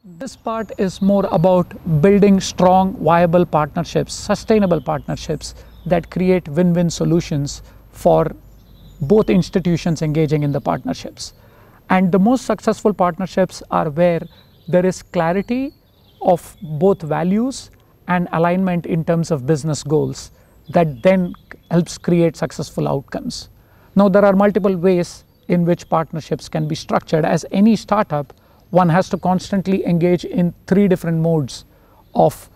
This part is more about building strong, viable partnerships, sustainable partnerships that create win-win solutions for both institutions engaging in the partnerships. And the most successful partnerships are where there is clarity of both values and alignment in terms of business goals that then helps create successful outcomes. Now, there are multiple ways in which partnerships can be structured. As any startup, one has to constantly engage in 3 different modes of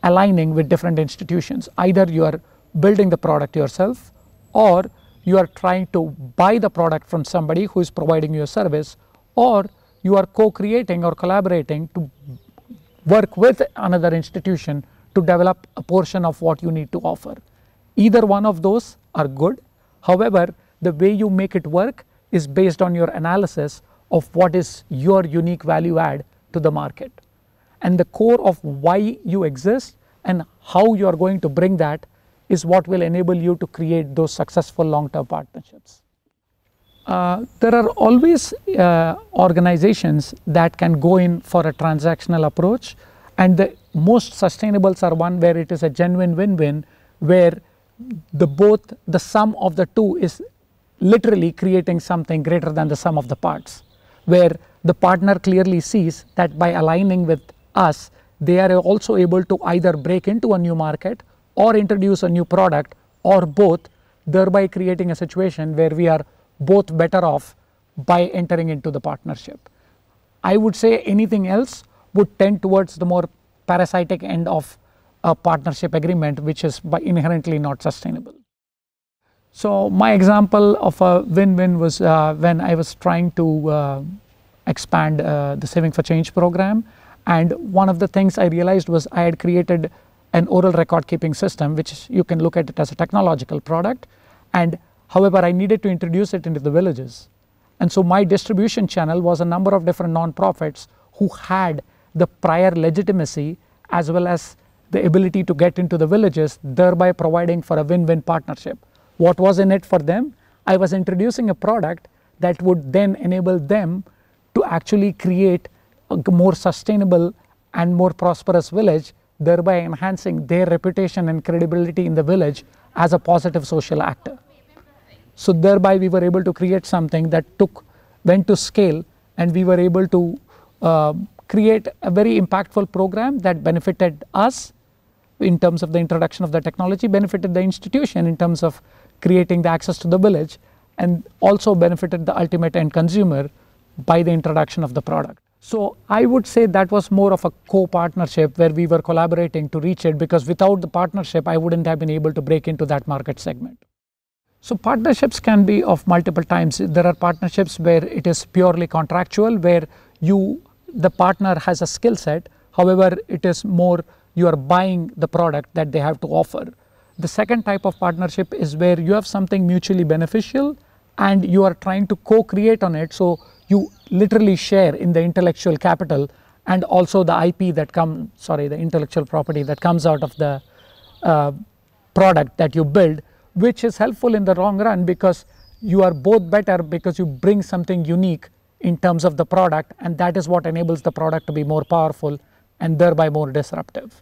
aligning with different institutions. Either you are building the product yourself, or you are trying to buy the product from somebody who is providing you a service, or you are co-creating or collaborating to work with another institution to develop a portion of what you need to offer. Either one of those are good. However, the way you make it work is based on your analysis of what is your unique value add to the market. And the core of why you exist and how you are going to bring that is what will enable you to create those successful long-term partnerships. There are always organizations that can go in for a transactional approach, and the most sustainables are one where it is a genuine win-win, where the sum of the two is literally creating something greater than the sum of the parts, where the partner clearly sees that by aligning with us, they are also able to either break into a new market or introduce a new product, or both, thereby creating a situation where we are both better off by entering into the partnership. I would say anything else would tend towards the more parasitic end of a partnership agreement, which is by inherently not sustainable. So my example of a win-win was when I was trying to expand the Saving for Change program, and one of the things I realized was I had created an oral record keeping system, which you can look at it as a technological product, and however I needed to introduce it into the villages. And so my distribution channel was a number of different nonprofits who had the prior legitimacy as well as the ability to get into the villages, thereby providing for a win-win partnership. What was in it for them? I was introducing a product that would then enable them to actually create a more sustainable and more prosperous village, thereby enhancing their reputation and credibility in the village as a positive social actor. So thereby we were able to create something that went to scale, and we were able to create a very impactful program that benefited us in terms of the introduction of the technology, benefited the institution in terms of creating the access to the village, and also benefited the ultimate end consumer by the introduction of the product. So I would say that was more of a co-partnership where we were collaborating to reach it, because without the partnership I wouldn't have been able to break into that market segment. So partnerships can be of multiple types. There are partnerships where it is purely contractual, where the partner has a skill set, however it is more you are buying the product that they have to offer. The second type of partnership is where you have something mutually beneficial and you are trying to co-create on it, so you literally share in the intellectual capital and also the IP that the intellectual property that comes out of the product that you build, which is helpful in the long run because you are both better because you bring something unique in terms of the product, and that is what enables the product to be more powerful and thereby more disruptive.